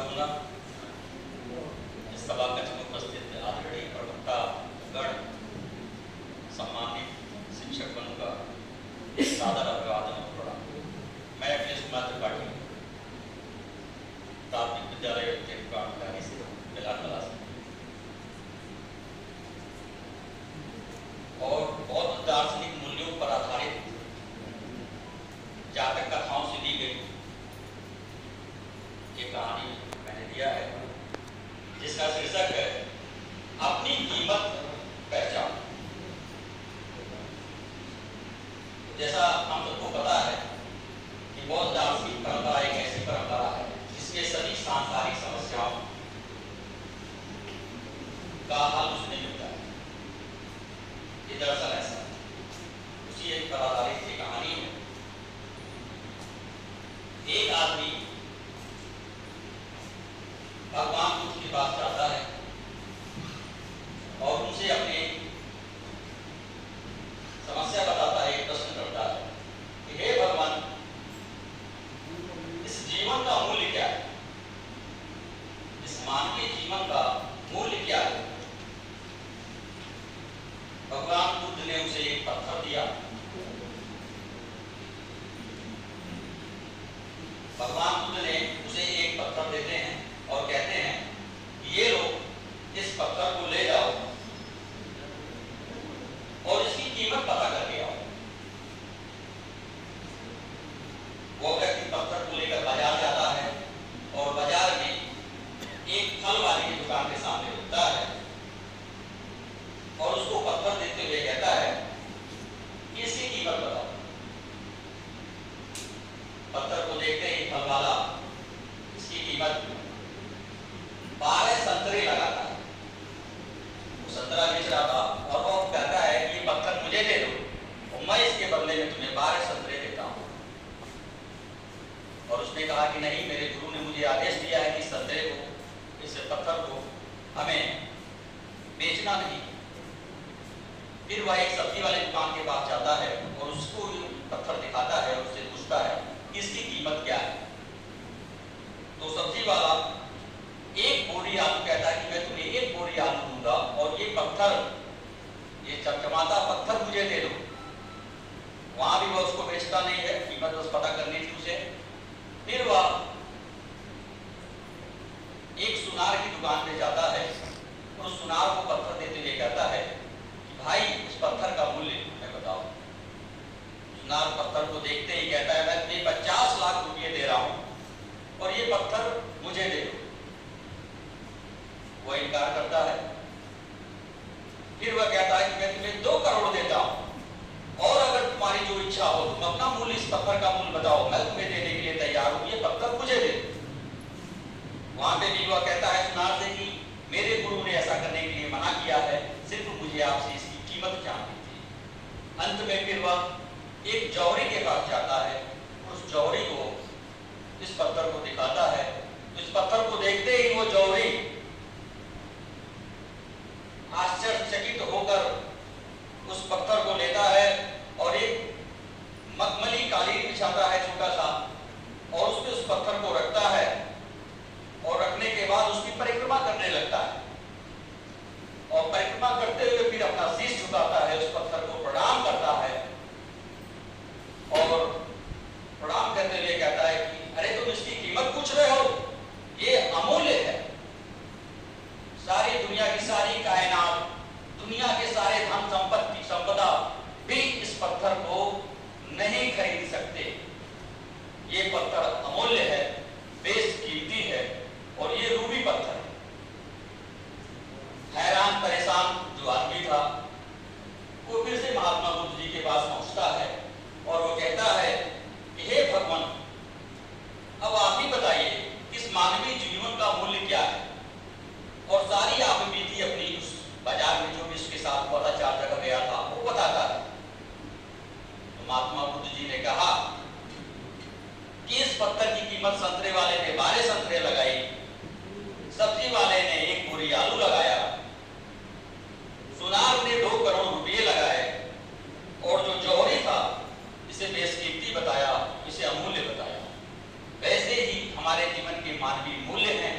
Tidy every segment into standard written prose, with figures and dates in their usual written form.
करूंगा। इस सभाकक्ष में उपस्थित आदरणीय प्रवक्ता गण, सम्मानित शिक्षकगण का सादर अभिवादन और प्रणाम। मैं अखिलेश कुमार त्रिपाठी प्राथमिक विद्यालय से बिहार क्लास और बौद्ध दार्शनिक मूल्यों पर आधारित जातक कथाओं से दी गई एक कहानी मैंने दिया है, जिसका शीर्षक है अपनी कीमत पहचान। जैसा हम सबको पता है कि बौद्ध दार्शनिक परंपरा एक ऐसी परंपरा है जिसमें सभी सांसारिक समस्याओं का हल उसने मिलता है। ये दरअसल ऐसा उसी एक पर आधारित एक कहानी है। एक आदमी भगवान बुद्ध के पास जाता है और उनसे अपने समस्या बताता है, एक प्रश्न करता है कि हे भगवान, इस जीवन का मूल्य क्या है? इस मानवीय जीवन का मूल्य क्या है? भगवान बुद्ध ने उसे एक पत्थर दिया। भगवान बुद्ध ने उसे एक पत्थर देते हैं और कहते हैं कि ये लो, इस पत्थर को ले जाओ और इसकी कीमत पता करके आओ। वो व्यक्ति पत्थर को लेकर बाजार जाता है और बाजार में एक फल वाले की दुकान के सामने रुकता है और उसको पत्थर देते हुए कहता है कि इसकी कीमत बताओ। पत्थर को देखते ही फल वाला इसकी कीमत 12 संतरे लगाता है। वो संतरा बेच रहा था और वो कहता है कि ये पत्थर मुझे दे दो और मैं इसके बदले में तुम्हें 12 संतरे देता हूं। और उसने कहा कि नहीं, मेरे गुरु ने मुझे आदेश दिया है कि संतरे को, इस पत्थर को हमें बेचना नहीं। फिर वह एक सब्जी वाले दुकान के पास जाता है और उसको पत्थर दिखाता है और उससे पूछता है इसकी कीमत क्या है? तो सब्जी वाला एक बोरी आलू कहता है कि मैं तुम्हें एक बोरी आलू दूंगा और ये पत्थर, ये चमचमाता पत्थर मुझे दे दो। वहां भी वह उसको बेचता नहीं है, कीमत बस पता करनी थी उसे। फिर वह एक सुनार की दुकान पे जाता है और उस सुनार को पत्थर देते हुए कहता है कि भाई, इस पत्थर का मूल्य तुम्हें बताओ। सुनार पत्थर को देखते ही कहता है मैं तुम्हें 50 लाख रुपये दे रहा हूं और ये पत्थर मुझे दे दो। वह इनकार करता है। फिर वह कहता है कि मैं तुम्हें 2 करोड़ देता हूं और अगर तुम्हारी जो इच्छा हो तुम अपना मूल्य, इस पत्थर का मूल्य बताओ, मैं तुम्हें देने के लिए तैयार हूं, ये पत्थर मुझे दे दो। वहां पे भी वह कहता है सुनार से कि मेरे गुरु ने ऐसा करने के लिए मना किया है, सिर्फ मुझे आपसे इसकी कीमत जाननी थी। अंत में फिर वह एक जौहरी के पास जाता है, उस जौहरी को इस पत्थर को दिखाता है। तो इस पत्थर को देखते ही वो जौहरी आश्चर्यचकित होकर उस पत्थर को लेता है और एक मखमली कालीन बिछाता है छोटा सा और उसमें उस पत्थर को रखता है और रखने के बाद उसकी परिक्रमा करने लगता है और परिक्रमा करते हुए फिर अपना शीश झुकाता है, उस पत्थर को प्रणाम करता है और प्रणाम करते हुए कहता है कि अरे तुम इसकी कीमत पूछ रहे हो, ये अमूल्य है। सारी दुनिया की सारी कायनात, दुनिया के सारे धन संपत्ति संपदा भी इस पत्थर को नहीं खरीद सकते। ये पत्थर अमूल्य है, बेशकीमती है और ये रूबी पत्थर है। हैरान परेशान जो आदमी था वो फिर से महात्मा बुद्ध जी के पास पहुंचता है और वो कहता है कि हे भगवान, अब आप ही बताइए इस मानवीय जीवन का मूल्य क्या है? और सारी आप बीती अपनी उस बाजार में जो भी उसके साथ हुआ था, 4 जगह गया था, वो बताता है। तो महात्मा बुद्ध जी ने कहा कि इस पत्थर की कीमत संतरे वाले ने 12 संतरे लगाई, सब्जी वाले ने 1 बोरी आलू लगाया, सुनार ने 2 करोड़ रुपये लगाए और जो जौहरी था इसे बेशकीमती बताया, इसे अमूल्य बताया। वैसे ही हमारे जीवन के मानवीय मूल्य हैं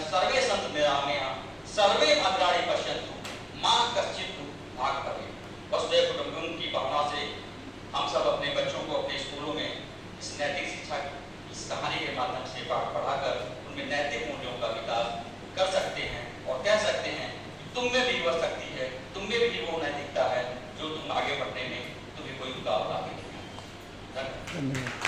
सर्वे सन्तु निरामया सर्वे भद्राणि पश्यन्तु मां कश्चित् भाग्भवेत्। वसुधैव कुटुम्बकम की भावना से हम सब अपने बच्चों को अपने स्कूलों में इस नैतिक शिक्षा इस कहानी के माध्यम से पढ़ाकर उनमें नैतिक मूल्यों का विकास कर सकते हैं और कह सकते हैं कि तुम में भी वह शक्ति है, तुम में भी वो नैतिकता है जो तुम आगे बढ़ने में तुम्हें कोई रुकावट आगे नहीं है। धन्यवाद।